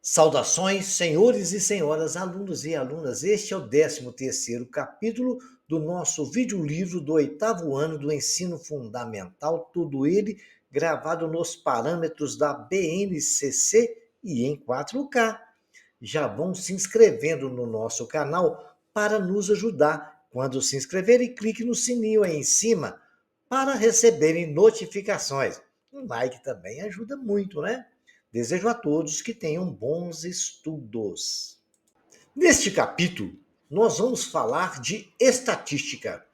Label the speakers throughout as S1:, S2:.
S1: Saudações, senhores e senhoras, alunos e alunas. Este é o 13º capítulo do nosso videolivro do 8º ano do ensino fundamental, todo ele gravado nos parâmetros da BNCC e em 4K. Já vão se inscrevendo no nosso canal para nos ajudar. Quando se inscreverem, clique no sininho aí em cima para receberem notificações. Um like também ajuda muito, né? Desejo a todos que tenham bons estudos. Neste capítulo, nós vamos falar de estatística.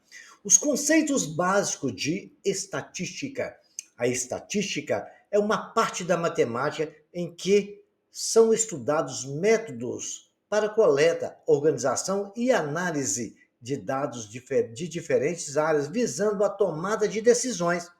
S1: Os conceitos básicos de estatística. A estatística é uma parte da matemática em que são estudados métodos para coleta, organização e análise de dados de diferentes áreas, visando a tomada de decisões.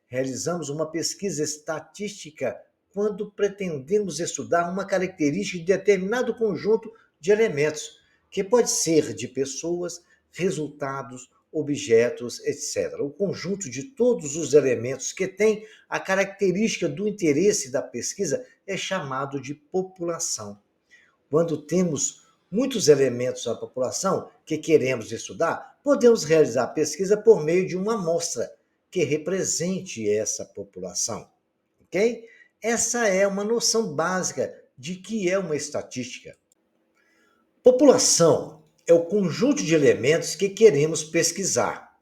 S1: Realizamos uma pesquisa estatística quando pretendemos estudar uma característica de determinado conjunto de elementos, que pode ser de pessoas, resultados, objetos, etc. O conjunto de todos os elementos que tem a característica do interesse da pesquisa é chamado de população. Quando temos muitos elementos da população que queremos estudar, podemos realizar a pesquisa por meio de uma amostra que represente essa população, ok? Essa é uma noção básica de que é uma estatística. População é o conjunto de elementos que queremos pesquisar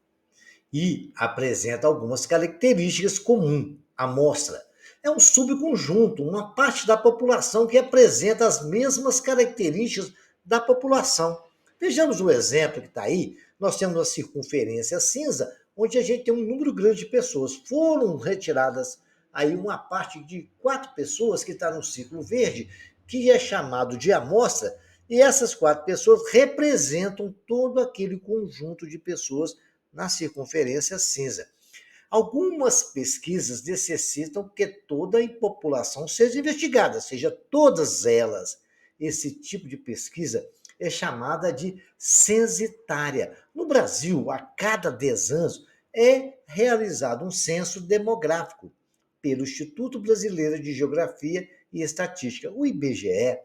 S1: e apresenta algumas características comuns. Amostra é um subconjunto, uma parte da população que apresenta as mesmas características da população. Vejamos o exemplo que está aí. Nós temos a circunferência cinza, onde a gente tem um número grande de pessoas. Foram retiradas aí uma parte de 4 pessoas que está no círculo verde, que é chamado de amostra, e essas 4 pessoas representam todo aquele conjunto de pessoas na circunferência cinza. Algumas pesquisas necessitam que toda a população seja investigada, seja todas elas. Esse tipo de pesquisa é chamada de censitária. No Brasil, a cada 10 anos, é realizado um censo demográfico pelo Instituto Brasileiro de Geografia e Estatística, o IBGE,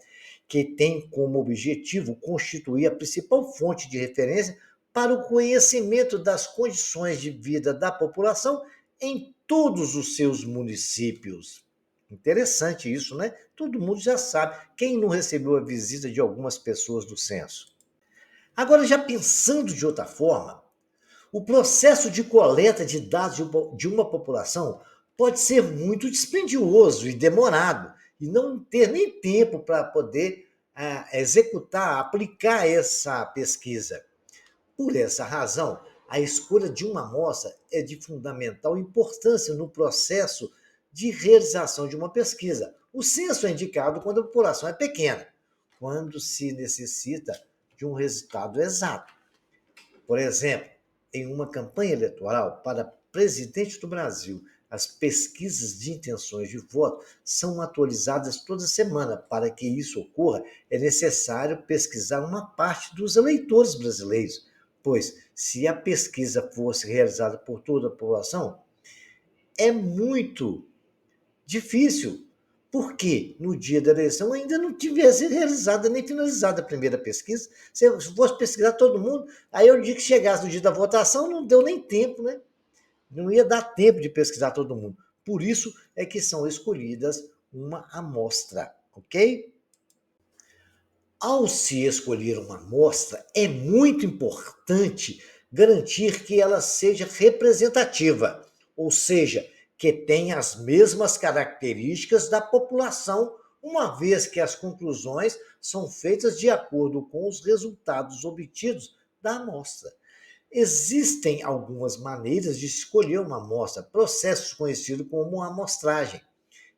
S1: que tem como objetivo constituir a principal fonte de referência para o conhecimento das condições de vida da população em todos os seus municípios. Interessante isso, né? Todo mundo já sabe. Quem não recebeu a visita de algumas pessoas do censo? Agora, já pensando de outra forma, o processo de coleta de dados de uma população pode ser muito dispendioso e demorado, e não ter nem tempo para poder executar, aplicar essa pesquisa. Por essa razão, a escolha de uma amostra é de fundamental importância no processo de realização de uma pesquisa. O censo é indicado quando a população é pequena, quando se necessita de um resultado exato. Por exemplo, em uma campanha eleitoral para presidente do Brasil, as pesquisas de intenções de voto são atualizadas toda semana. Para que isso ocorra, é necessário pesquisar uma parte dos eleitores brasileiros, pois, se a pesquisa fosse realizada por toda a população, é muito difícil, porque no dia da eleição ainda não tivesse realizada nem finalizada a primeira pesquisa. Se fosse pesquisar todo mundo, aí o dia que chegasse no dia da votação, não deu nem tempo, né? Não ia dar tempo de pesquisar todo mundo. Por isso é que são escolhidas uma amostra, ok? Ao se escolher uma amostra, é muito importante garantir que ela seja representativa, ou seja, que tenha as mesmas características da população, uma vez que as conclusões são feitas de acordo com os resultados obtidos da amostra. Existem algumas maneiras de escolher uma amostra, processos conhecidos como amostragem.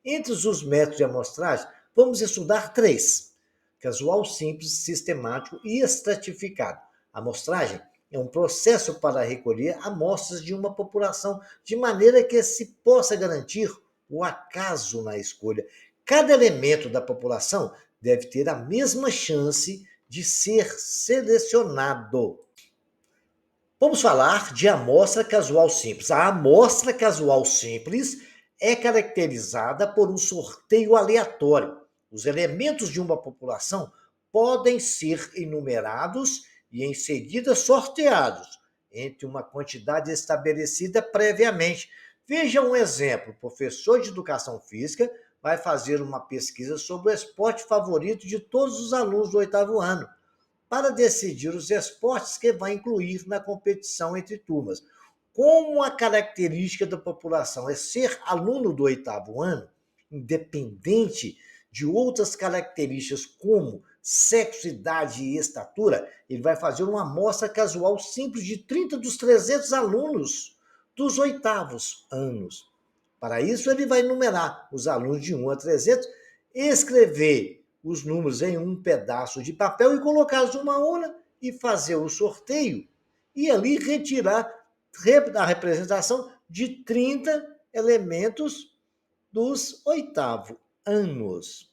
S1: Entre os métodos de amostragem, vamos estudar 3: casual, simples, sistemático e estratificado. A amostragem é um processo para recolher amostras de uma população, de maneira que se possa garantir o acaso na escolha. Cada elemento da população deve ter a mesma chance de ser selecionado. Vamos falar de amostra casual simples. A amostra casual simples é caracterizada por um sorteio aleatório Os elementos de uma população podem ser enumerados e em seguida sorteados entre uma quantidade estabelecida previamente. Veja um exemplo: o professor de educação física vai fazer uma pesquisa sobre o esporte favorito de todos os alunos do oitavo ano, para decidir os esportes que vai incluir na competição entre turmas. Como a característica da população é ser aluno do oitavo ano, independente de outras características como sexo, idade e estatura, ele vai fazer uma amostra casual simples de 30 dos 300 alunos dos oitavos anos. Para isso, ele vai numerar os alunos de 1 a 300, escrever os números em um pedaço de papel e colocá-los numa urna e fazer o sorteio e ali retirar a representação de 30 elementos dos oitavos anos.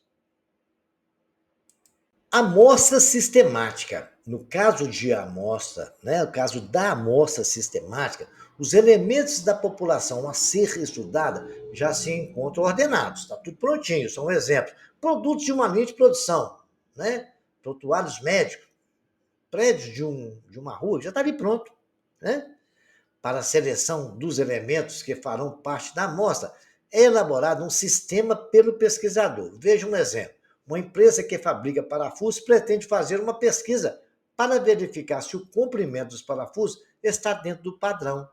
S1: Amostra sistemática. No caso de amostra, no caso da amostra sistemática, os elementos da população a ser estudada já se encontram ordenados, está tudo prontinho, são exemplos. Produtos de uma linha de produção, prontuários médicos, prédios de uma rua, já está ali pronto. Para a seleção dos elementos que farão parte da amostra, é elaborado um sistema pelo pesquisador. Veja um exemplo. Uma empresa que fabrica parafusos pretende fazer uma pesquisa para verificar se o comprimento dos parafusos está dentro do padrão.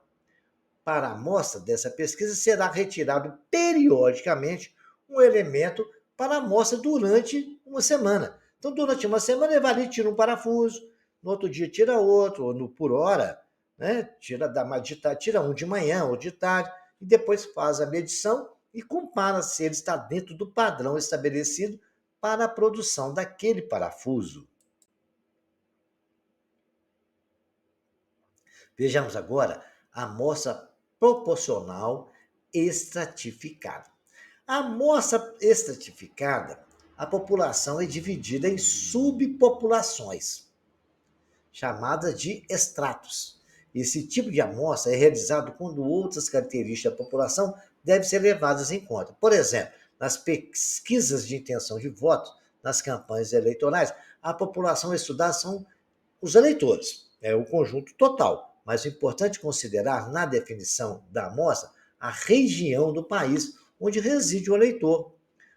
S1: Para a amostra dessa pesquisa, será retirado periodicamente um elemento para a amostra durante uma semana. Então, durante uma semana, ele vai ali, tira um parafuso, no outro dia tira outro, ou por hora, tira um de manhã ou de tarde, e depois faz a medição e compara se ele está dentro do padrão estabelecido para a produção daquele parafuso. Vejamos agora a amostra proporcional estratificada. A amostra estratificada, a população é dividida em subpopulações, chamadas de estratos. Esse tipo de amostra é realizado quando outras características da população devem ser levadas em conta. Por exemplo, nas pesquisas de intenção de voto, nas campanhas eleitorais, a população estudada são os eleitores, é o conjunto total. Mas é importante considerar na definição da amostra a região do país onde reside o eleitor,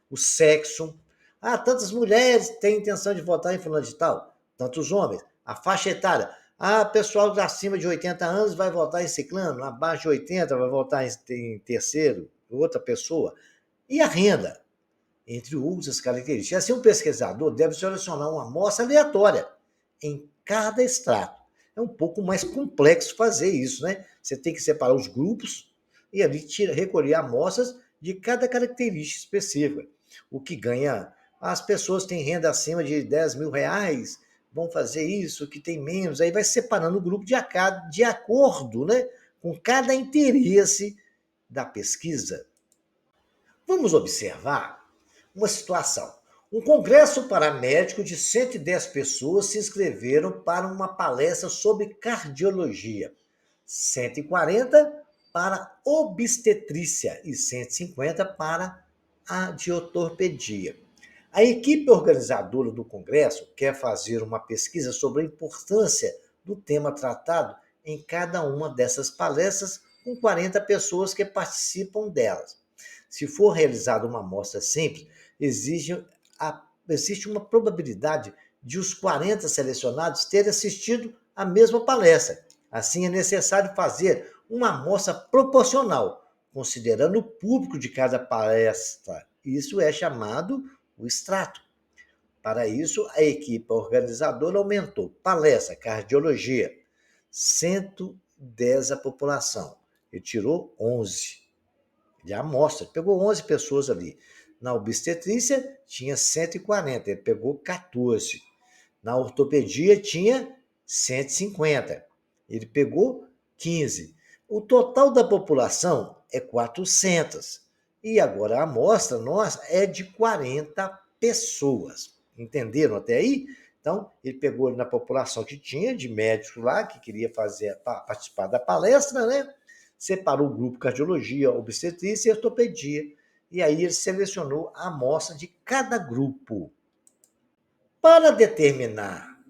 S1: o sexo. Tantas mulheres têm intenção de votar em fulano de tal, tantos homens. A faixa etária. Pessoal acima de 80 anos vai votar em ciclano, abaixo de 80 vai votar em terceiro, outra pessoa. E a renda, entre outras características. Assim, um pesquisador deve selecionar uma amostra aleatória em cada extrato. É um pouco mais complexo fazer isso, né? Você tem que separar os grupos e ali recolher amostras de cada característica específica. O que ganha, as pessoas têm renda acima de 10 mil reais, vão fazer isso, que tem menos, aí vai separando o grupo de acordo, com cada interesse da pesquisa. Vamos observar uma situação. Um congresso paramédico de 110 pessoas se inscreveram para uma palestra sobre cardiologia, 140 para obstetrícia e 150 para adiotorpedia. A equipe organizadora do congresso quer fazer uma pesquisa sobre a importância do tema tratado em cada uma dessas palestras, com 40 pessoas que participam delas. Se for realizada uma amostra simples, existe uma probabilidade de os 40 selecionados terem assistido à mesma palestra. Assim, é necessário fazer uma amostra proporcional, considerando o público de cada palestra. Isso é chamado o extrato. Para isso, a equipe organizadora aumentou palestra, cardiologia, 110 a população, retirou 11 de amostra, pegou 11 pessoas ali. Na obstetrícia, tinha 140, ele pegou 14. Na ortopedia, tinha 150, ele pegou 15. O total da população é 400. E agora a amostra nossa é de 40 pessoas. Entenderam até aí? Então, ele pegou na população que tinha, de médicos lá, que queria participar da palestra, separou o grupo cardiologia, obstetrícia e ortopedia. e aí ele selecionou a amostra de cada grupo. Para determinar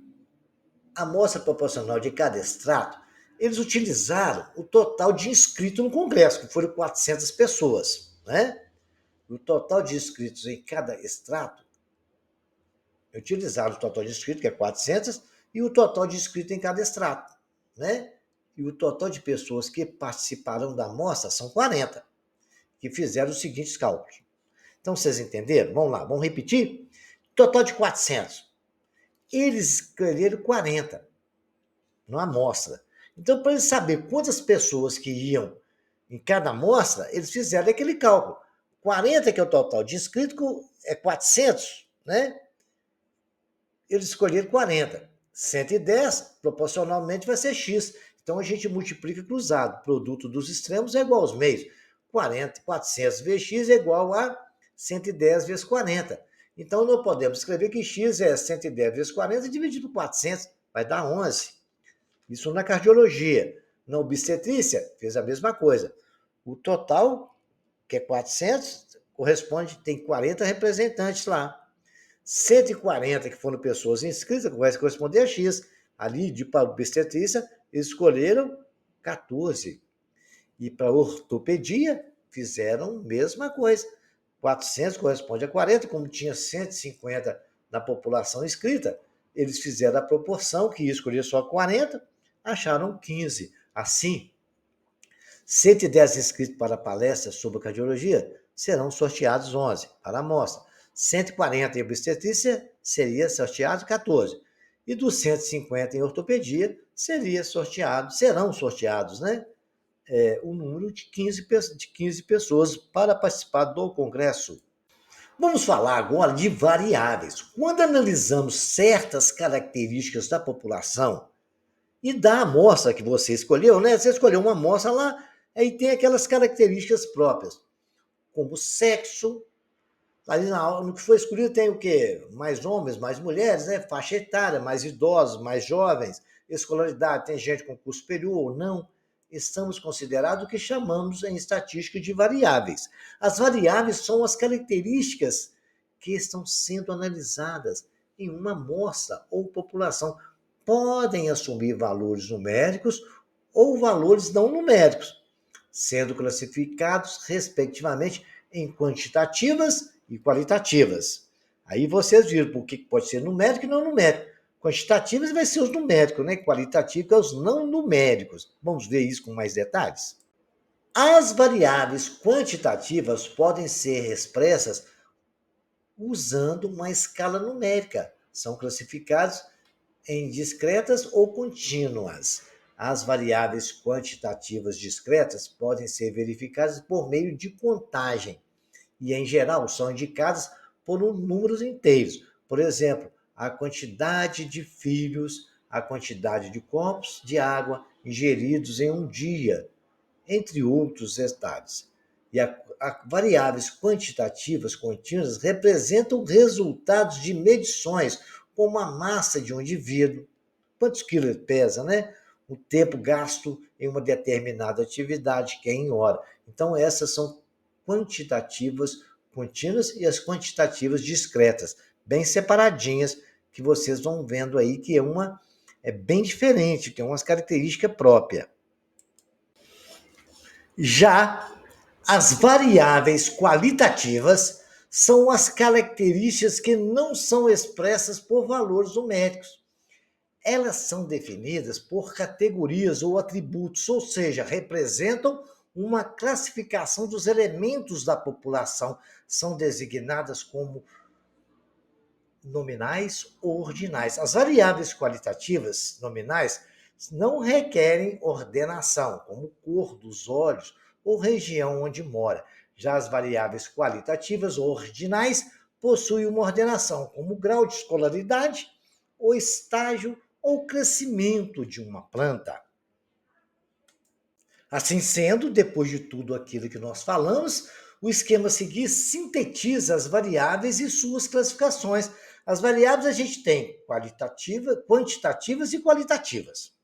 S1: a amostra proporcional de cada extrato, eles utilizaram o total de inscritos no Congresso, que foram 400 pessoas, né? O total de inscritos em cada extrato, utilizaram o total de inscritos, que é 400, e o total de inscritos em cada extrato, né? E o total de pessoas que participaram da amostra são 40, que fizeram os seguintes cálculos. Então, vocês entenderam? Vamos lá, vamos repetir? Total de 400. Eles escolheram 40 numa amostra. Então, para eles saber quantas pessoas que iam em cada amostra, eles fizeram aquele cálculo. 40, que é o total de inscritos, é 400, né? Eles escolheram 40. 110, proporcionalmente, vai ser X. Então, a gente multiplica cruzado. Produto dos extremos é igual aos meios. 40, 400 vezes X é igual a 110 vezes 40. Então, nós podemos escrever que X é 110 vezes 40 dividido por 400. Vai dar 11. Isso na cardiologia. Na obstetrícia, fez a mesma coisa. O total, que é 400, corresponde, tem 40 representantes lá. 140 que foram pessoas inscritas, que vai corresponder a X. Ali, de para obstetrícia, eles escolheram 14. E para ortopedia, fizeram a mesma coisa. 400 corresponde a 40, como tinha 150 na população inscrita, eles fizeram a proporção, que ia escolher só 40, acharam 15. Assim, 110 inscritos para a palestra sobre cardiologia, serão sorteados 11 para a amostra. 140 em obstetrícia, seria sorteado 14. E dos 150 em ortopedia, serão sorteados, né? O número de 15 pessoas para participar do congresso. Vamos falar agora de variáveis. Quando analisamos certas características da população e da amostra que você escolheu, né? Você escolheu uma amostra lá, aí tem aquelas características próprias, como sexo. Ali no que foi escolhido tem o quê? Mais homens, mais mulheres, né? Faixa etária, mais idosos, mais jovens, escolaridade, tem gente com curso superior ou não. Estamos considerados o que chamamos em estatística de variáveis. As variáveis são as características que estão sendo analisadas em uma amostra ou população. Podem assumir valores numéricos ou valores não numéricos, sendo classificados, respectivamente, em quantitativas e qualitativas. Aí vocês viram por que pode ser numérico e não numérico. Quantitativas vai ser os numéricos, né? Qualitativos é os não numéricos. Vamos ver isso com mais detalhes? As variáveis quantitativas podem ser expressas usando uma escala numérica. São classificados em discretas ou contínuas. As variáveis quantitativas discretas podem ser verificadas por meio de contagem e, em geral, são indicadas por números inteiros. Por exemplo, a quantidade de filhos, a quantidade de copos de água ingeridos em um dia, entre outros detalhes. E variáveis quantitativas contínuas representam resultados de medições, como a massa de um indivíduo, quantos quilos ele pesa, né? O tempo gasto em uma determinada atividade, que é em hora. Então, essas são quantitativas contínuas e as quantitativas discretas, bem separadinhas, que vocês vão vendo aí que é bem diferente, que é uma característica própria. Já as variáveis qualitativas são as características que não são expressas por valores numéricos. Elas são definidas por categorias ou atributos, ou seja, representam uma classificação dos elementos da população. São designadas como nominais ou ordinais. As variáveis qualitativas nominais não requerem ordenação, como cor dos olhos ou região onde mora. Já as variáveis qualitativas ou ordinais possuem uma ordenação, como grau de escolaridade, ou estágio ou crescimento de uma planta. Assim sendo, depois de tudo aquilo que nós falamos, o esquema a seguir sintetiza as variáveis e suas classificações. As variáveis a gente tem quantitativas e qualitativas.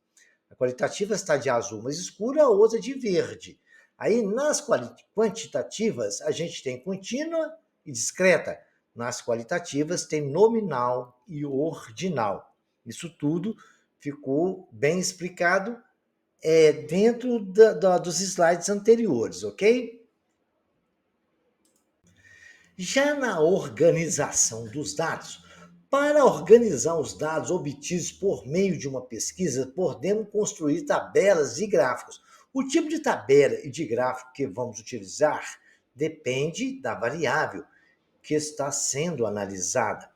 S1: A qualitativa está de azul mais escuro, a outra de verde. Aí, nas quantitativas, a gente tem contínua e discreta. Nas qualitativas, tem nominal e ordinal. Isso tudo ficou bem explicado dentro dos slides anteriores, ok? Já na organização dos dados, para organizar os dados obtidos por meio de uma pesquisa, podemos construir tabelas e gráficos. O tipo de tabela e de gráfico que vamos utilizar depende da variável que está sendo analisada.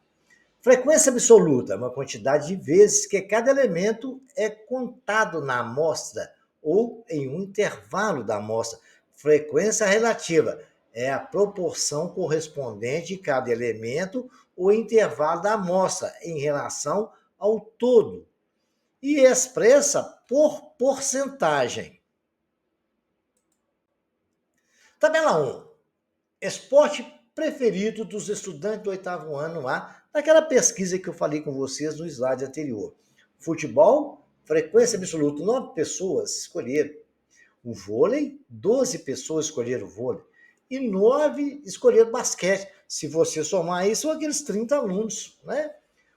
S1: Frequência absoluta é uma quantidade de vezes que cada elemento é contado na amostra ou em um intervalo da amostra. Frequência relativa é a proporção correspondente de cada elemento ou intervalo da amostra em relação ao todo e expressa por porcentagem. Tabela 1. Esporte preferido dos estudantes do oitavo ano lá, naquela pesquisa que eu falei com vocês no slide anterior. Futebol, frequência absoluta, 9 pessoas escolheram. O vôlei, 12 pessoas escolheram o vôlei. E 9 escolheram basquete. Se você somar aí, são aqueles 30 alunos, né?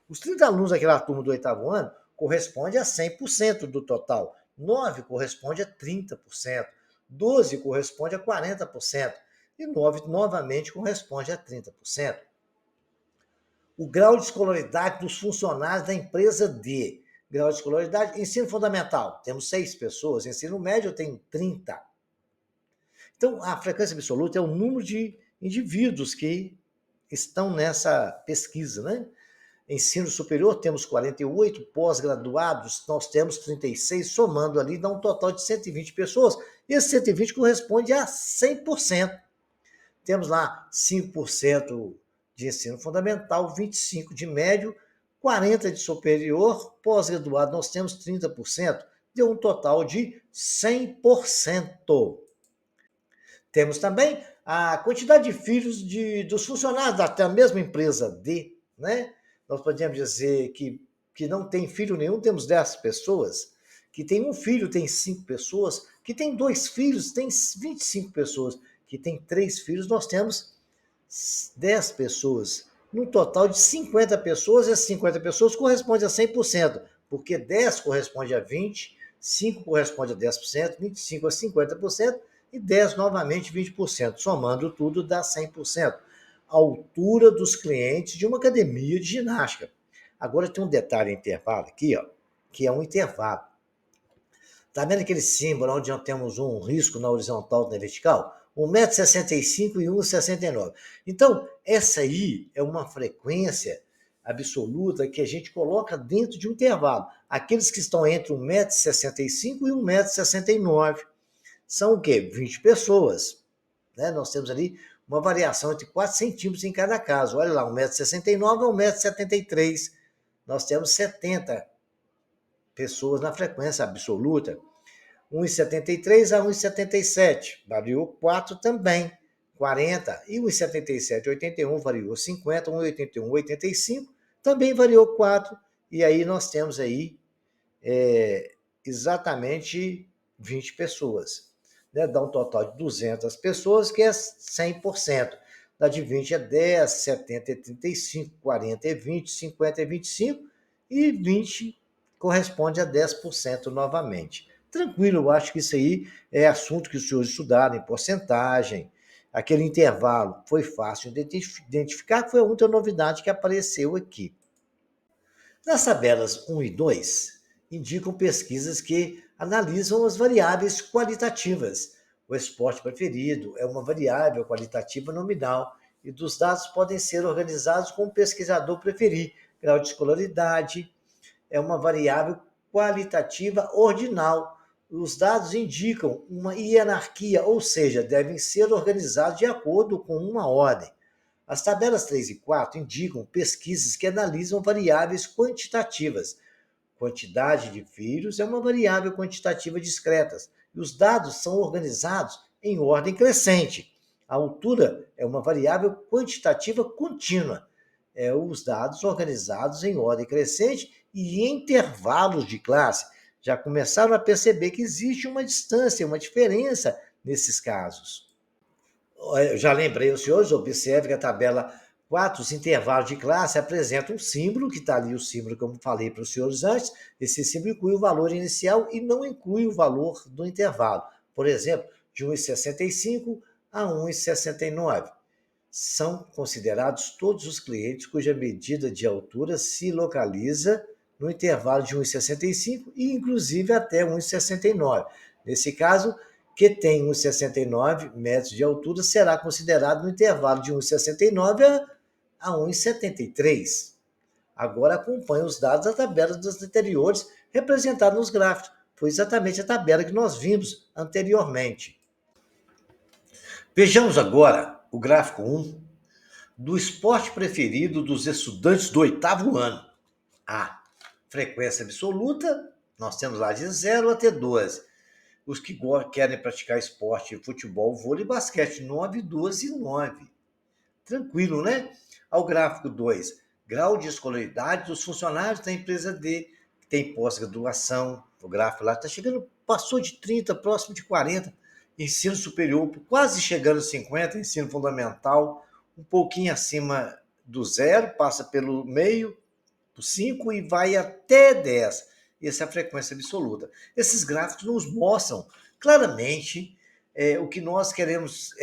S1: Os 30 alunos daquela turma do oitavo ano corresponde a 100% do total. 9 corresponde a 30%. 12 corresponde a 40%. E 9 novamente corresponde a 30%. O grau de escolaridade dos funcionários da empresa D. Grau de escolaridade, ensino fundamental, temos 6 pessoas, ensino médio tem 30. Então, a frequência absoluta é o número de indivíduos que estão nessa pesquisa, né? Ensino superior, temos 48, pós-graduados, nós temos 36, somando ali, dá um total de 120 pessoas. E esse 120 corresponde a 100%. Temos lá 5% de ensino fundamental, 25% de médio, 40% de superior, pós-graduado nós temos 30%, deu um total de 100%. Temos também a quantidade de filhos dos funcionários da mesma empresa D, né? Nós podemos dizer que não tem filho nenhum, temos 10 pessoas, que tem um filho, tem 5 pessoas, que tem 2 filhos, tem 25 pessoas, que tem 3 filhos, nós temos 10 pessoas. No total de 50 pessoas, essas 50 pessoas correspondem a 100%, porque 10 corresponde a 20, 5 corresponde a 10%, 25 a 50% e 10 novamente 20%. Somando tudo dá 100%. A altura dos clientes de uma academia de ginástica. Agora tem um detalhe intervalo aqui, ó, que é um intervalo. Está vendo aquele símbolo onde nós temos um risco na horizontal e na vertical? 1,65 m e 1,69 m. Então, essa aí é uma frequência absoluta que a gente coloca dentro de um intervalo. Aqueles que estão entre 1,65 m e 1,69 m são o quê? 20 pessoas. Né? Nós temos ali uma variação entre 4 centímetros em cada caso. Olha lá, 1,69 m a 1,73 m. Nós temos 70 pessoas na frequência absoluta. 1,73 a 1,77, variou 4 também, 40, e 1,77 a 81 variou 50, 1,81 a 85 também variou 4, e aí nós temos aí exatamente 20 pessoas. Né? Dá um total de 200 pessoas, que é 100%. Dá de 20 a 10, 70 é 35, 40 é 20, 50 é 25, e 20 corresponde a 10% novamente. Tranquilo, eu acho que isso aí é assunto que os senhores estudaram em porcentagem. Aquele intervalo foi fácil de identificar, que foi a única novidade que apareceu aqui. Nas tabelas 1 e 2, indicam pesquisas que analisam as variáveis qualitativas. O esporte preferido é uma variável qualitativa nominal e dos dados podem ser organizados como o pesquisador preferir. Grau de escolaridade é uma variável qualitativa ordinal. Os dados indicam uma hierarquia, ou seja, devem ser organizados de acordo com uma ordem. As tabelas 3 e 4 indicam pesquisas que analisam variáveis quantitativas. Quantidade de filhos é uma variável quantitativa discreta, e os dados são organizados em ordem crescente. A altura é uma variável quantitativa contínua. Os dados organizados em ordem crescente e em intervalos de classe. Já começaram a perceber que existe uma distância, uma diferença nesses casos? Eu já lembrei os senhores, observe que a tabela 4, os intervalos de classe, apresenta um símbolo, que está ali o símbolo que eu falei para os senhores antes. Esse símbolo inclui o valor inicial e não inclui o valor do intervalo. Por exemplo, de 1,65 a 1,69. São considerados todos os clientes cuja medida de altura se localiza no intervalo de 1,65 e, inclusive, até 1,69. Nesse caso, que tem 1,69 metros de altura, será considerado no intervalo de 1,69 a 1,73. Agora acompanhe os dados da tabela dos anteriores representados nos gráficos. Foi exatamente a tabela que nós vimos anteriormente. Vejamos agora o gráfico 1 do esporte preferido dos estudantes do 8º ano. A frequência absoluta, nós temos lá de 0 até 12. Os que querem praticar esporte, futebol, vôlei e basquete, 9, 12 e 9. Tranquilo, né? Ao gráfico 2, grau de escolaridade dos funcionários da empresa D, que tem pós-graduação. O gráfico lá está chegando, passou de 30, próximo de 40. Ensino superior, quase chegando a 50, ensino fundamental, um pouquinho acima do 0, passa pelo meio, do 5 e vai até 10. Essa é a frequência absoluta. Esses gráficos nos mostram claramente o que nós queremos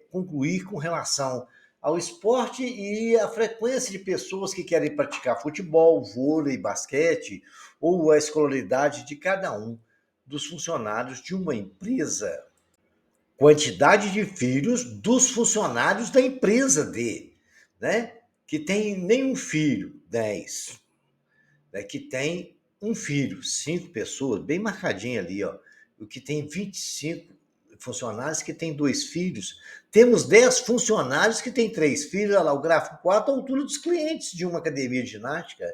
S1: concluir com relação ao esporte e a frequência de pessoas que querem praticar futebol, vôlei, basquete, ou a escolaridade de cada um dos funcionários de uma empresa. Quantidade de filhos dos funcionários da empresa D, né? Que tem nenhum filho, 10. Né? Que tem um filho, 5 pessoas, bem marcadinho ali, ó. O que tem 25 funcionários que tem 2 filhos. Temos 10 funcionários que têm 3 filhos. Olha lá, o gráfico 4, a altura dos clientes de uma academia de ginástica.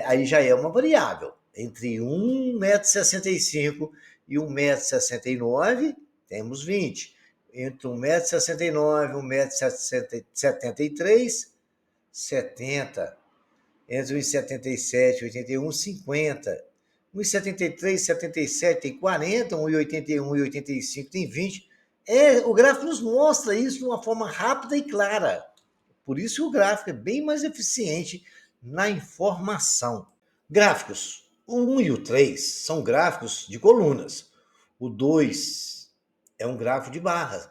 S1: Aí já é uma variável. Entre 1,65 m e 1,69 m, temos 20. Entre 1,69 m e 1,73 m, 70. Entre 1,77 e 81, 50. 1,73, 77 tem 40, 1,81 e 85 tem 20. O gráfico nos mostra isso de uma forma rápida e clara. Por isso o gráfico é bem mais eficiente na informação. Gráficos. O 1 e o 3 são gráficos de colunas. O 2 é um gráfico de barras,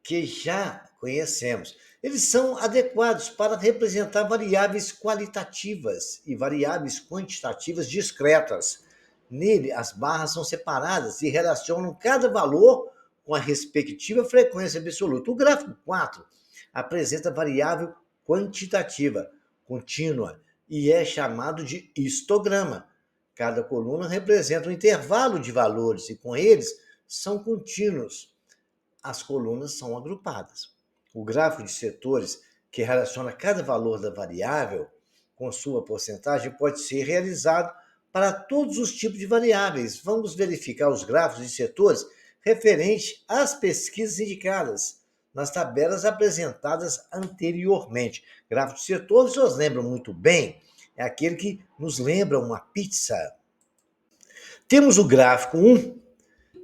S1: que já conhecemos. Eles são adequados para representar variáveis qualitativas e variáveis quantitativas discretas. Nele, as barras são separadas e relacionam cada valor com a respectiva frequência absoluta. O gráfico 4 apresenta variável quantitativa contínua e é chamado de histograma. Cada coluna representa um intervalo de valores e com eles são contínuos. As colunas são agrupadas. O gráfico de setores, que relaciona cada valor da variável com sua porcentagem, pode ser realizado para todos os tipos de variáveis. Vamos verificar os gráficos de setores referente às pesquisas indicadas nas tabelas apresentadas anteriormente. Gráfico de setores, vocês lembram muito bem, é aquele que nos lembra uma pizza. Temos o gráfico 1,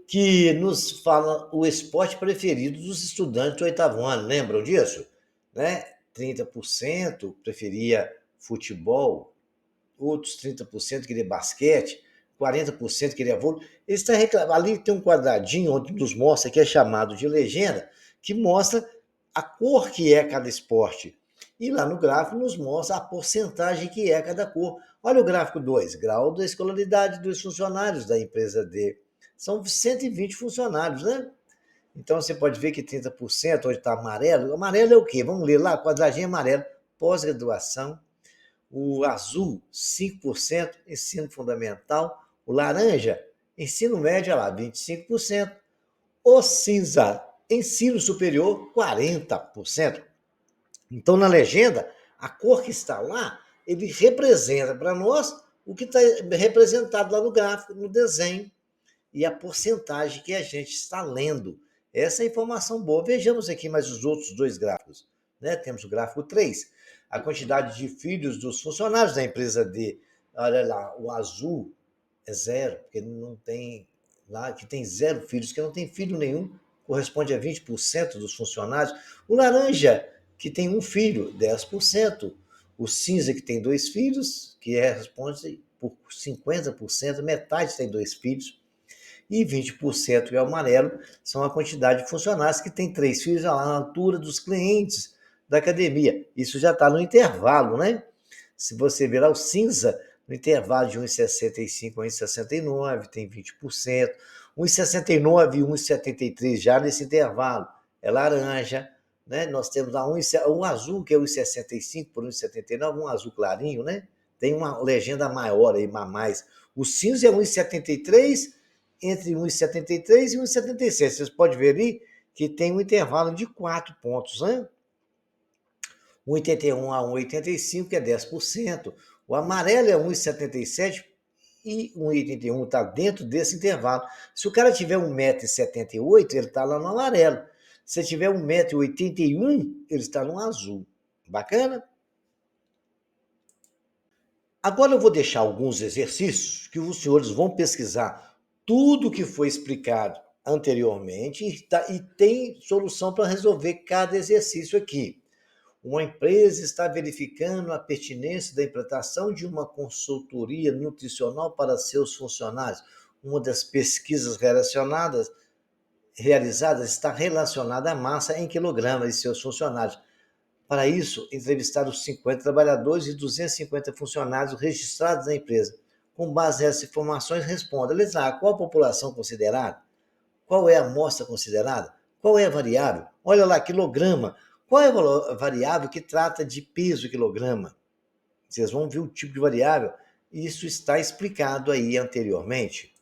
S1: que nos fala o esporte preferido dos estudantes do 8º ano. Lembram disso? Né? 30% preferia futebol, outros 30% queria basquete, 40% queria vôlei. Eles estão reclamando. Ali tem um quadradinho onde nos mostra, que é chamado de legenda, que mostra a cor que é cada esporte. E lá no gráfico nos mostra a porcentagem que é cada cor. Olha o gráfico 2, grau da escolaridade dos funcionários da empresa D. São 120 funcionários, né? Então você pode ver que 30%, onde está amarelo. Amarelo é o quê? Vamos ler lá, quadradinho amarelo, pós-graduação. O azul, 5%, ensino fundamental. O laranja, ensino médio, olha lá, 25%. O cinza, ensino superior, 40%. Então, na legenda, a cor que está lá, ele representa para nós o que está representado lá no gráfico, no desenho, e a porcentagem que a gente está lendo. Essa é a informação boa. Vejamos aqui mais os outros 2 gráficos. Né? Temos o gráfico 3, a quantidade de filhos dos funcionários da empresa D. Olha lá, o azul é 0, porque não tem lá, que tem 0 filhos, que não tem filho nenhum, corresponde a 20% dos funcionários. O laranja, que tem um filho, 10%. O cinza, que tem 2 filhos, que responde por 50%, metade tem 2 filhos. E 20% é o amarelo, são a quantidade de funcionários que tem 3 filhos lá na altura dos clientes da academia. Isso já está no intervalo, né? Se você ver lá o cinza, no intervalo de 1,65 a 1,69, tem 20%. 1,69 e 1,73 já nesse intervalo. É laranja, né? Nós temos lá um azul, que é 1,65 por 1,79, um azul clarinho, né? Tem uma legenda maior aí, mais. O cinza é 1,73, entre 1,73 e 1,76. Vocês podem ver ali que tem um intervalo de 4 pontos, né? 1,81 a 1,85, que é 10%. O amarelo é 1,77 e 1,81 está dentro desse intervalo. Se o cara tiver 1,78 m, ele está lá no amarelo. Se ele tiver 1,81 m, ele está no azul. Bacana? Agora eu vou deixar alguns exercícios que os senhores vão pesquisar tudo que foi explicado anteriormente e tem solução para resolver cada exercício aqui. Uma empresa está verificando a pertinência da implantação de uma consultoria nutricional para seus funcionários. Uma das pesquisas realizadas está relacionada à massa em quilogramas de seus funcionários. Para isso, entrevistaram 50 trabalhadores e 250 funcionários registrados na empresa. Com base nessas informações, responda: letra A, qual a população considerada? Qual é a amostra considerada? Qual é a variável? Olha lá, quilograma. Qual é a variável que trata de peso quilograma? Vocês vão ver o tipo de variável. Isso está explicado aí anteriormente.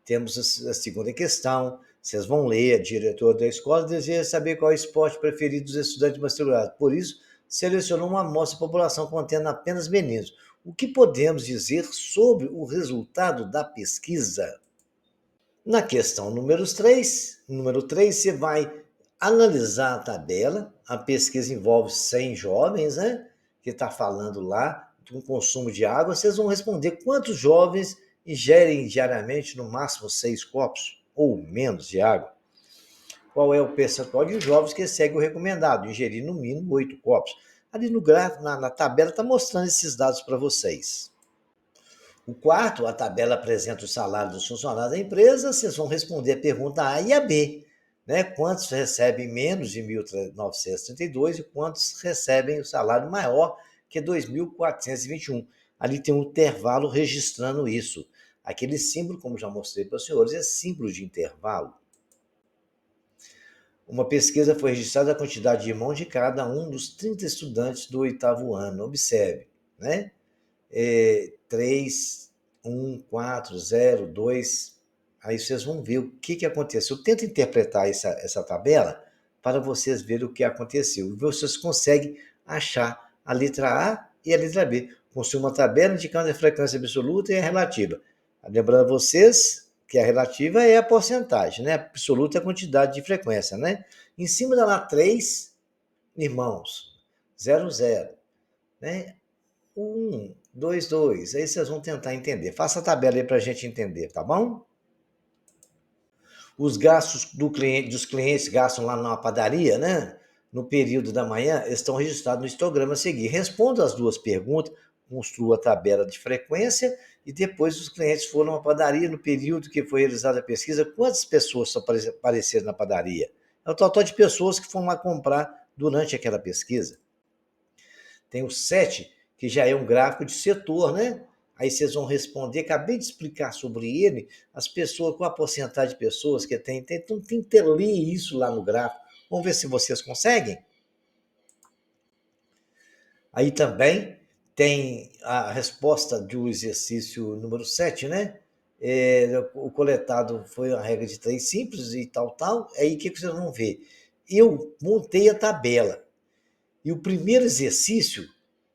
S1: Temos a segunda questão. Vocês vão ler: a diretora da escola deseja saber qual é o esporte preferido dos estudantes matriculados. Por isso, selecionou uma amostra de população contendo apenas meninos. O que podemos dizer sobre o resultado da pesquisa? Na questão número 3, você vai analisar a tabela. A pesquisa envolve 100 jovens, né? Que está falando lá do consumo de água. Vocês vão responder quantos jovens ingerem diariamente no máximo 6 copos ou menos de água. Qual é o percentual de jovens que segue o recomendado, ingerir no mínimo 8 copos. Ali no gráfico, na tabela, está mostrando esses dados para vocês. O quarto, a tabela apresenta o salário dos funcionários da empresa. Vocês vão responder a pergunta A e a B. Né? Quantos recebem menos de 1.932 e quantos recebem o salário maior que 2.421. Ali tem um intervalo registrando isso. Aquele símbolo, como já mostrei para os senhores, é símbolo de intervalo. Uma pesquisa foi registrada a quantidade de mãos de cada um dos 30 estudantes do 8º ano. Observe, né? 3, 1, 4, 0, 2. Aí vocês vão ver o que aconteceu. Tenta interpretar essa tabela para vocês verem o que aconteceu. E vocês conseguem achar a letra A e a letra B. Construir uma tabela indicando a frequência absoluta e a relativa. Lembrando a vocês que a relativa é a porcentagem, né? A absoluta é a quantidade de frequência, né? Em cima da lá 3, irmãos, 0, 0, né? 1, 2, 2. Aí vocês vão tentar entender. Faça a tabela aí para a gente entender, tá bom? Os gastos dos clientes gastam lá na padaria, né? No período da manhã, estão registrados no histograma a seguir. Responda as duas perguntas, construa a tabela de frequência e depois os clientes foram à padaria no período que foi realizada a pesquisa. Quantas pessoas apareceram na padaria? É o total de pessoas que foram lá comprar durante aquela pesquisa. Tem o 7, que já é um gráfico de setor, né? Aí vocês vão responder, acabei de explicar sobre ele, as pessoas, qual a porcentagem de pessoas que tem. Então, tenta ler isso lá no gráfico. Vamos ver se vocês conseguem. Aí também tem a resposta do exercício número 7, né? O coletado foi uma regra de 3 simples e tal. Aí o que vocês vão ver? Eu montei a tabela. E o primeiro exercício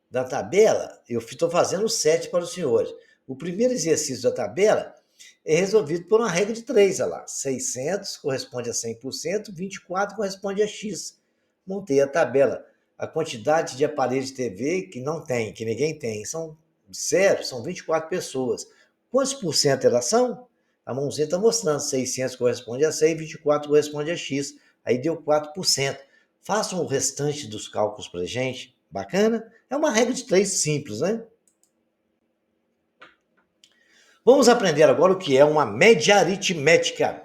S1: da tabela, eu estou fazendo 7 para os senhores. O primeiro exercício da tabela é resolvido por uma regra de 3, olha lá. 600 corresponde a 100%, 24 corresponde a X. Montei a tabela. A quantidade de aparelhos de TV que não tem, que ninguém tem, são 0, são 24 pessoas. Quantos por cento elas são? A mãozinha está mostrando, 600 corresponde a 100, 24 corresponde a X. Aí deu 4%. Façam o restante dos cálculos para a gente. Bacana? É uma regra de 3 simples, né? Vamos aprender agora o que é uma média aritmética.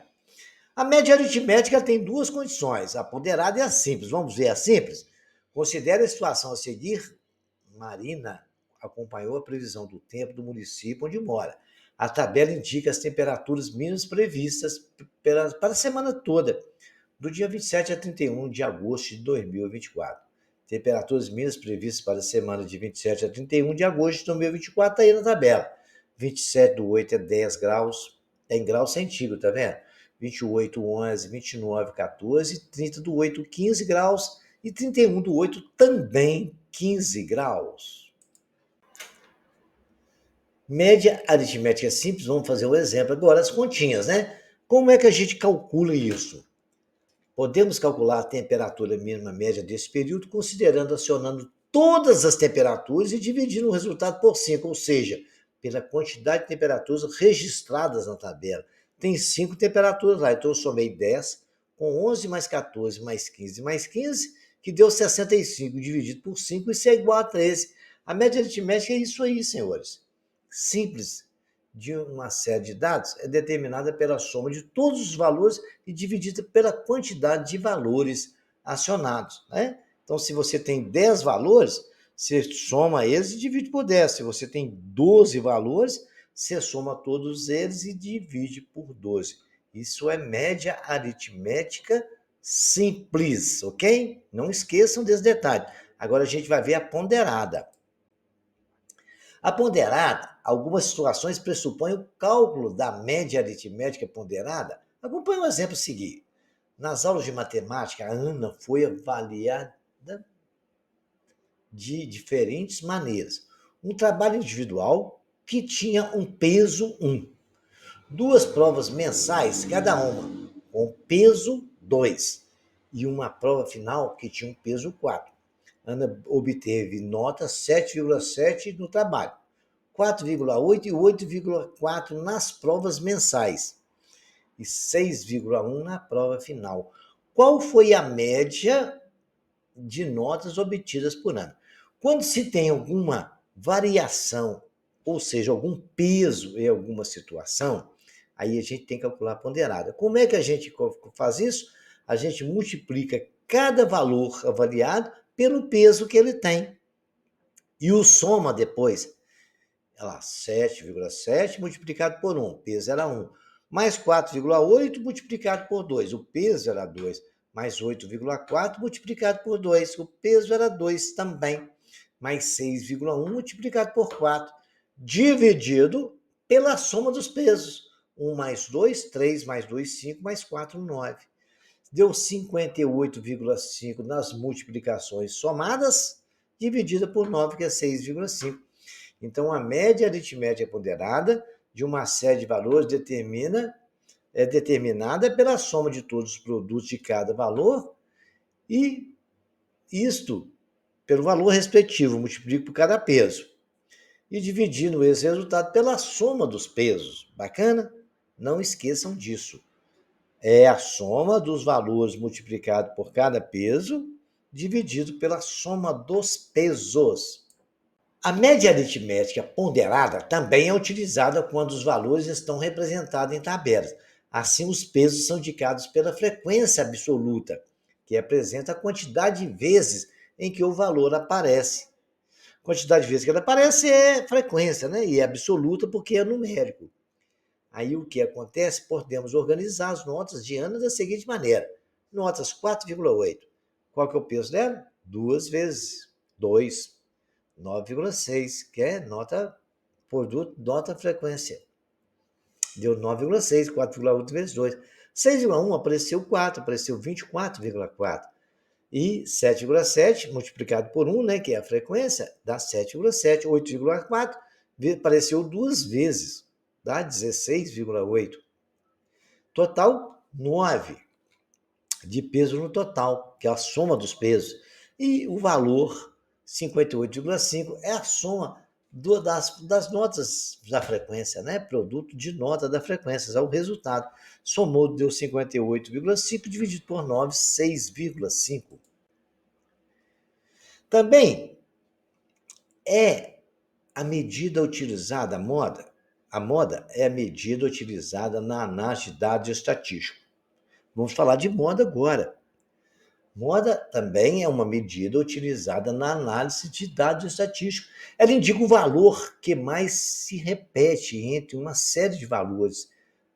S1: A média aritmética tem duas condições, a ponderada e a simples. Vamos ver a simples? Considere a situação a seguir. Marina acompanhou a previsão do tempo do município onde mora. A tabela indica as temperaturas mínimas previstas para a semana toda, do dia 27 a 31 de agosto de 2024. Temperaturas mínimas previstas para a semana de 27 a 31 de agosto de 2024 está aí na tabela. 27 do 8 é 10 graus, é em graus centígrados, tá vendo? 28, 11, 29, 14, 30 do 8, 15 graus e 31 do 8 também 15 graus. Média aritmética simples, vamos fazer um exemplo agora, as continhas, né? Como é que a gente calcula isso? Podemos calcular a temperatura mínima média desse período considerando, acionando todas as temperaturas e dividindo o resultado por 5, ou seja, pela quantidade de temperaturas registradas na tabela. Tem 5 temperaturas lá, então eu somei 10, com 11 mais 14 mais 15, que deu 65 dividido por 5, isso é igual a 13. A média aritmética é isso aí, senhores. Simples. De uma série de dados é determinada pela soma de todos os valores e dividida pela quantidade de valores acionados, né? Então, se você tem 10 valores, você soma eles e divide por 10. Se você tem 12 valores, você soma todos eles e divide por 12. Isso é média aritmética simples, ok? Não esqueçam desse detalhe. Agora a gente vai ver a ponderada. A ponderada, algumas situações pressupõem o cálculo da média aritmética ponderada. Acompanhe o exemplo seguinte. Nas aulas de matemática, a Ana foi avaliada de diferentes maneiras. Um trabalho individual que tinha um peso 1. Duas provas mensais, cada uma com peso 2. E uma prova final que tinha um peso 4. Ana obteve nota 7,7 no trabalho. 4,8 e 8,4 nas provas mensais e 6,1 na prova final. Qual foi a média de notas obtidas por ano? Quando se tem alguma variação, ou seja, algum peso em alguma situação, aí a gente tem que calcular a ponderada. Como é que a gente faz isso? A gente multiplica cada valor avaliado pelo peso que ele tem e o soma depois. Olha lá, 7,7 multiplicado por 1, peso era 1. Mais 4,8 multiplicado por 2, o peso era 2. Mais 8,4 multiplicado por 2, o peso era 2 também. Mais 6,1 multiplicado por 4, dividido pela soma dos pesos. 1 mais 2, 3 mais 2, 5, mais 4, 9. Deu 58,5 nas multiplicações somadas, dividida por 9, que é 6,5. Então, a média aritmética ponderada de uma série de valores é determinada pela soma de todos os produtos de cada valor e isto pelo valor respectivo, multiplico por cada peso. E dividindo esse resultado pela soma dos pesos. Bacana? Não esqueçam disso. É a soma dos valores multiplicado por cada peso, dividido pela soma dos pesos. A média aritmética ponderada também é utilizada quando os valores estão representados em tabelas. Assim, os pesos são indicados pela frequência absoluta, que representa a quantidade de vezes em que o valor aparece. A quantidade de vezes que ele aparece é frequência, né? E é absoluta porque é numérico. Aí o que acontece? Podemos organizar as notas de ano da seguinte maneira. Notas 4,8. Qual que é o peso dela? 2 vezes 2. 9,6, que é nota produto, nota frequência. Deu 9,6, 4,8 vezes 2. 6,1 apareceu 4, apareceu 24,4. E 7,7 multiplicado por 1, né, que é a frequência, dá 7,7. 8,4 apareceu 2 vezes, dá 16,8. Total, 9 de peso no total, que é a soma dos pesos. E o valor 58,5 é a soma das notas da frequência, né? Produto de nota da frequência, é o resultado. Somou, deu 58,5 dividido por 9, 6,5. Também é a medida utilizada, a moda é a medida utilizada na análise de dados estatísticos. Vamos falar de moda agora. Moda também é uma medida utilizada na análise de dados estatísticos. Ela indica o valor que mais se repete entre uma série de valores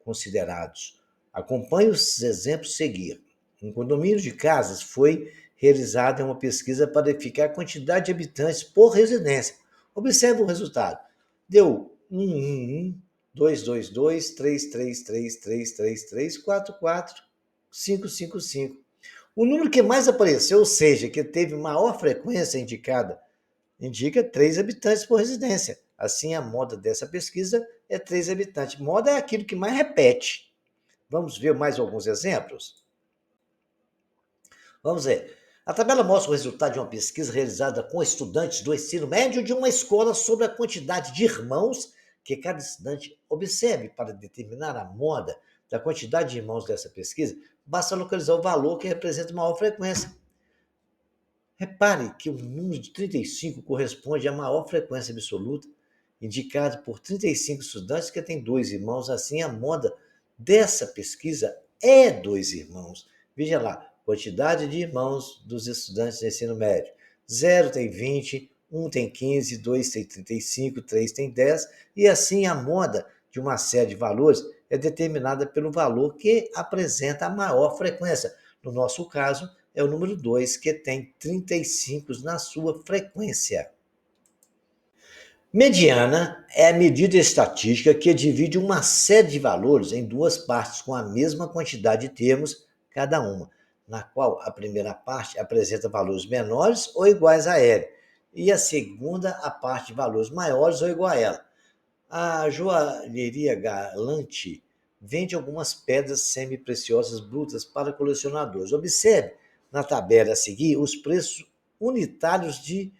S1: considerados. Acompanhe os exemplos a seguir. Um condomínio de casas foi realizada uma pesquisa para verificar a quantidade de habitantes por residência. Observe o resultado. Deu 111, 222, 333, 333, 44, 555. O número que mais apareceu, ou seja, que teve maior frequência indicada, indica 3 habitantes por residência. Assim, a moda dessa pesquisa é 3 habitantes. Moda é aquilo que mais repete. Vamos ver mais alguns exemplos? Vamos ver. A tabela mostra o resultado de uma pesquisa realizada com estudantes do ensino médio de uma escola sobre a quantidade de irmãos que cada estudante observe. Para determinar a moda da quantidade de irmãos dessa pesquisa, basta localizar o valor que representa maior frequência. Repare que o número de 35 corresponde à maior frequência absoluta, indicada por 35 estudantes que têm 2 irmãos. Assim, a moda dessa pesquisa é 2 irmãos. Veja lá, quantidade de irmãos dos estudantes do ensino médio. 0 tem 20, 1 tem 15, 2 tem 35, 3 tem 10, e assim a moda de uma série de valores é determinada pelo valor que apresenta a maior frequência. No nosso caso, é o número 2, que tem 35 na sua frequência. Mediana é a medida estatística que divide uma série de valores em duas partes com a mesma quantidade de termos cada uma, na qual a primeira parte apresenta valores menores ou iguais a ela, e a segunda a parte de valores maiores ou igual a ela. A joalheria Galante vende algumas pedras semi-preciosas brutas para colecionadores. Observe na tabela a seguir os preços unitários de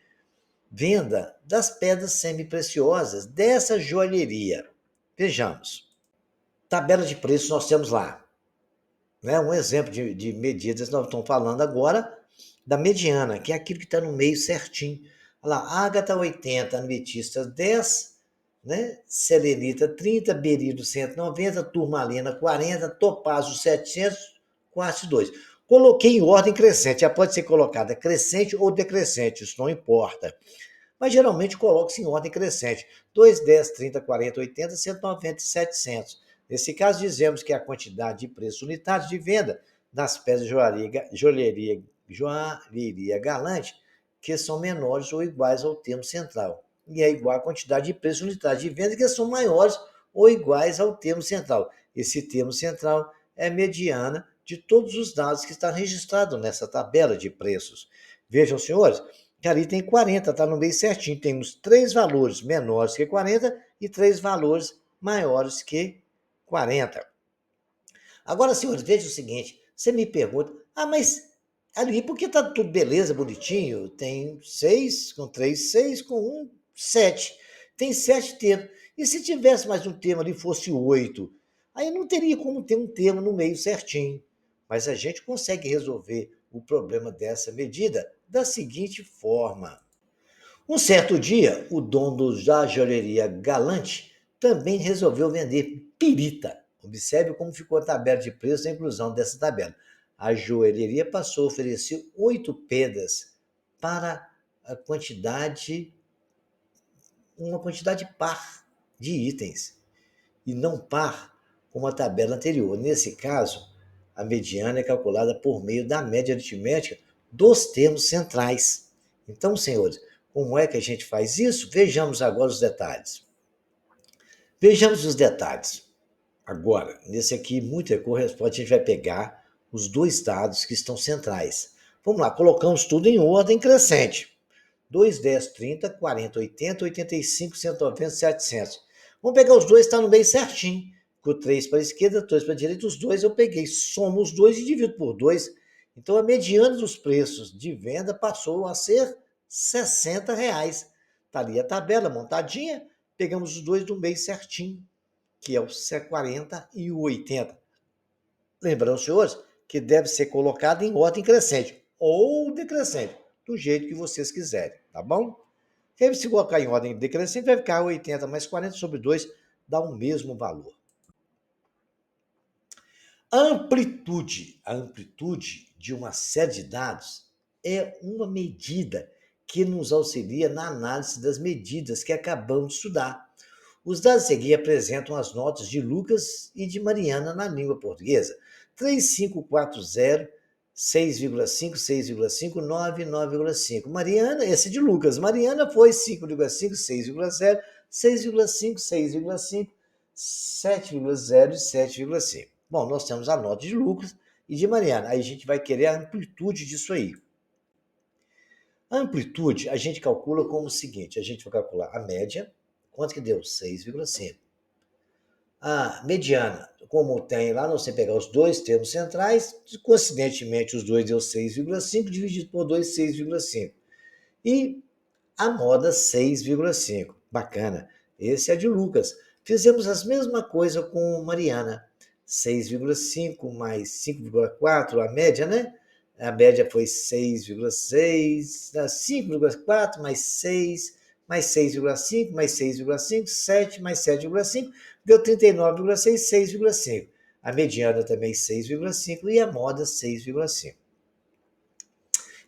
S1: venda das pedras semi-preciosas dessa joalheria. Vejamos. Tabela de preços nós temos lá. Né? Um exemplo de medidas, nós estamos falando agora da mediana, que é aquilo que está no meio certinho. Olha lá, ágata 80, ametista 10, né? Selenita 30, berilo 190, turmalina 40, topázio 700, quartzo 2. Coloquei em ordem crescente, já pode ser colocada crescente ou decrescente, isso não importa. Mas geralmente coloca-se em ordem crescente. 2, 10, 30, 40, 80, 190 e 700. Nesse caso, dizemos que a quantidade de preço unitário de venda das peças de joalheria galante, que são menores ou iguais ao termo central. E é igual à quantidade de preço unitário de venda, que são maiores ou iguais ao termo central. Esse termo central é a mediana de todos os dados que estão registrados nessa tabela de preços. Vejam, senhores, que ali tem 40, está no meio certinho. Temos 3 valores menores que 40 e 3 valores maiores que 40. Agora, senhores, veja o seguinte, você me pergunta, mas ali, porque está tudo beleza, bonitinho, tem 6 com 3, 6 com 1, 7. Tem 7 termos. E se tivesse mais um termo ali, fosse 8, aí não teria como ter um termo no meio certinho. Mas a gente consegue resolver o problema dessa medida da seguinte forma. Um certo dia, o dono da joalheria Galante também resolveu vender pirita. Observe como ficou a tabela de preços e a inclusão dessa tabela. A joalheria passou a oferecer 8 pedras para uma quantidade par de itens, e não par como a tabela anterior. Nesse caso, a mediana é calculada por meio da média aritmética dos termos centrais. Então, senhores, como é que a gente faz isso? Vejamos agora os detalhes. Vejamos os detalhes. Agora, nesse aqui, muito corresponde, a gente vai pegar os 2 dados que estão centrais. Vamos lá, colocamos tudo em ordem crescente. 2, 10, 30, 40, 80, 85, 190, 700. Vamos pegar os 2, está no meio certinho. Com 3 para a esquerda, 2 para a direita, os 2 eu peguei. Somo os 2 e divido por 2. Então, a mediana dos preços de venda passou a ser R$ 60. Está ali a tabela montadinha, pegamos os dois do meio certinho, que é o 40 e o 80. Lembrando, senhores, que deve ser colocado em ordem crescente ou decrescente, do jeito que vocês quiserem, tá bom? Se colocar em ordem decrescente, vai ficar 80 mais 40 sobre 2, dá o mesmo valor. A amplitude de uma série de dados é uma medida que nos auxilia na análise das medidas que acabamos de estudar. Os dados a seguir apresentam as notas de Lucas e de Mariana na língua portuguesa. 3540, 6,5, 6,5, 9, 9,5. Mariana, esse é de Lucas. Mariana foi 5,5, 6,0, 6,5, 6,5, 7,0 e 7,5. Bom, nós temos a nota de Lucas e de Mariana. Aí a gente vai querer a amplitude disso aí. A amplitude a gente calcula como o seguinte: a gente vai calcular a média. Quanto que deu? 6,5. A mediana, como tem lá, você pegar os dois termos centrais, coincidentemente os dois deu 6,5, dividido por 2, 6,5. E a moda 6,5. Bacana. Esse é de Lucas. Fizemos a mesma coisa com Mariana. 6,5 mais 5,4, a média, né? A média foi 6,6, 5,4 mais 6, mais 6,5, mais 6,5, 7 mais 7,5, deu 39,6, 6,5. A mediana também 6,5 e a moda 6,5.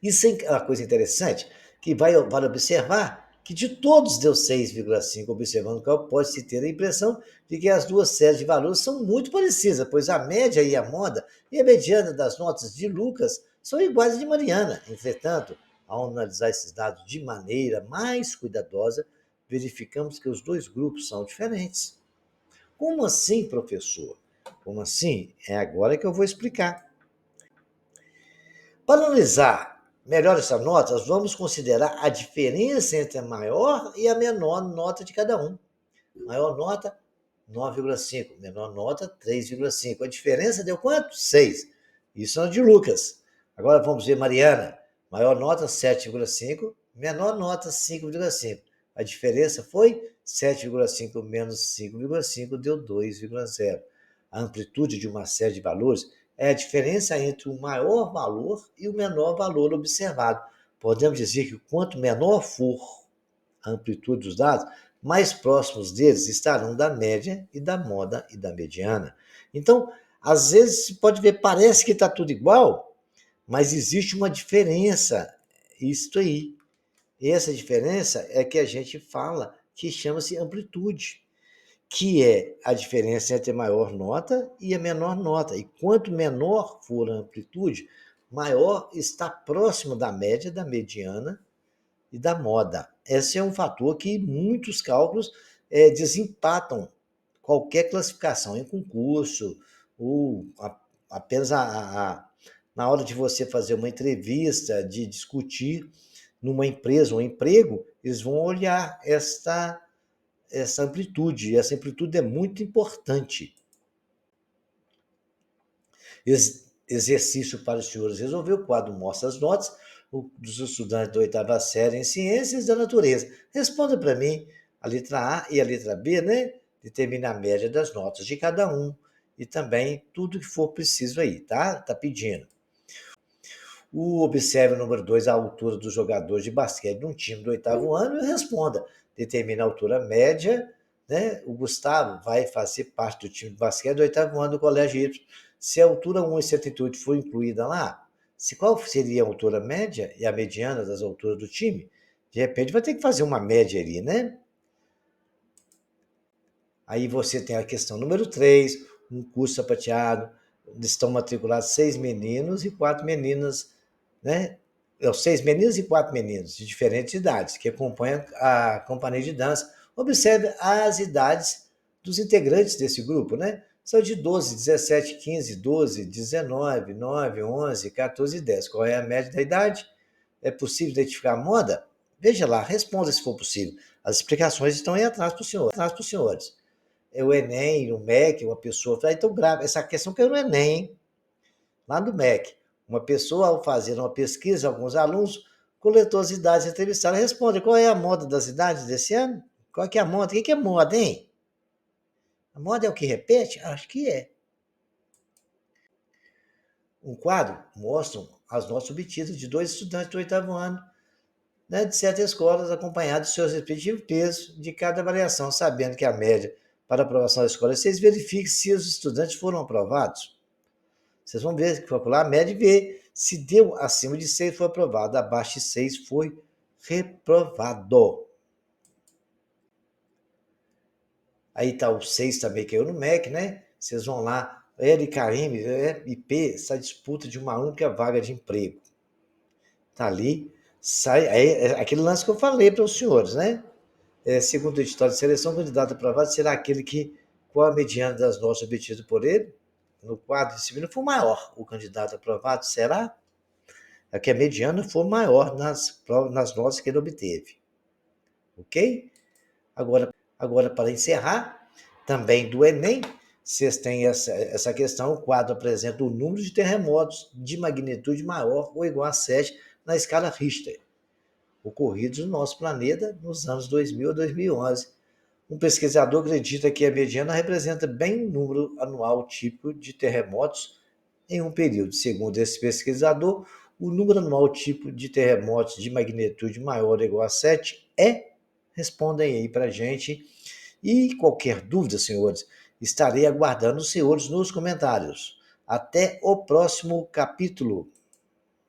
S1: Isso é uma coisa interessante, que vale observar que de todos deu 6,5. Observando o cálculo, pode-se ter a impressão de que as duas séries de valores são muito parecidas, pois a média e a moda e a mediana das notas de Lucas são iguais à de Mariana. Entretanto, ao analisar esses dados de maneira mais cuidadosa, verificamos que os dois grupos são diferentes. Como assim, professor? Como assim? É agora que eu vou explicar. Para analisar melhor essa nota, nós vamos considerar a diferença entre a maior e a menor nota de cada um. Maior nota, 9,5. Menor nota, 3,5. A diferença deu quanto? 6. Isso é de Lucas. Agora vamos ver Mariana. Maior nota, 7,5. Menor nota, 5,5. A diferença foi 7,5 menos 5,5 deu 2,0. A amplitude de uma série de valores é a diferença entre o maior valor e o menor valor observado. Podemos dizer que quanto menor for a amplitude dos dados, mais próximos deles estarão da média e da moda e da mediana. Então, às vezes, você pode ver, parece que está tudo igual, mas existe uma diferença. Isto aí. E essa diferença é que a gente fala que chama-se amplitude, que é a diferença entre a maior nota e a menor nota. E quanto menor for a amplitude, maior está próximo da média, da mediana e da moda. Esse é um fator que muitos cálculos desempatam qualquer classificação em concurso, ou apenas na hora de você fazer uma entrevista, de discutir numa empresa ou um emprego, eles vão olhar essa amplitude. E essa amplitude é muito importante. Exercício para os senhores resolver. O quadro mostra as notas dos estudantes da oitava série em Ciências da Natureza. Responda para mim a letra A e a letra B, né? Determina a média das notas de cada um e também tudo que for preciso aí, tá? Tá pedindo. Observe o número 2, a altura dos jogadores de basquete de um time do oitavo ano e responda. Determina a altura média, né? O Gustavo vai fazer parte do time de basquete do oitavo ano do Colégio Y. Se a altura 1,78 for incluída lá, qual seria a altura média e a mediana das alturas do time? De repente vai ter que fazer uma média ali, né? Aí você tem a questão número 3, um curso sapateado, estão matriculados 6 meninos e 4 meninas, né? 6 meninos e 4 meninos de diferentes idades, que acompanham a companhia de dança. Observe as idades dos integrantes desse grupo, né? São de 12, 17, 15, 12, 19, 9, 11, 14 e 10. Qual é a média da idade? É possível identificar a moda? Veja lá, responda se for possível. As explicações estão aí atrás para os senhores. O Enem, o MEC, uma pessoa. Então, grave. Essa questão caiu no Enem, hein? Lá do MEC. Uma pessoa, ao fazer uma pesquisa, alguns alunos Coletou as idades entrevistadas. Responde, qual é a moda das idades desse ano? Qual que é a moda? O que é moda, hein? A moda é o que repete? Acho que é. Um quadro mostra as notas obtidas de 2 estudantes do 8º ano, né, de 7 escolas, acompanhados de seus respectivos pesos de cada avaliação, sabendo que a média para aprovação da escola é 6, verifique se os estudantes foram aprovados. Vocês vão ver, calcular a média e ver se deu acima de 6 foi aprovado, abaixo de 6 foi reprovado. Aí está o 6 também, que caiu no MEC, né? Vocês vão lá, L, Karim, IP, essa disputa de uma única vaga de emprego. Está ali, sai, é aquele lance que eu falei para os senhores, né? Segundo o edital de seleção, o candidato aprovado será aquele que, com a mediana das notas obtidas por ele, no quadro disciplina, for maior. O candidato aprovado será a que a mediana for maior nas notas que ele obteve. Ok? Agora, para encerrar, também do Enem, vocês têm essa questão, o quadro apresenta o número de terremotos de magnitude maior ou igual a 7 na escala Richter, ocorridos no nosso planeta nos anos 2000 a 2011. Um pesquisador acredita que a mediana representa bem o número anual típico de terremotos em um período. Segundo esse pesquisador, o número anual típico de terremotos de magnitude maior ou igual a 7 é. Respondem aí para a gente. E qualquer dúvida, senhores, estarei aguardando os senhores nos comentários. Até o próximo capítulo.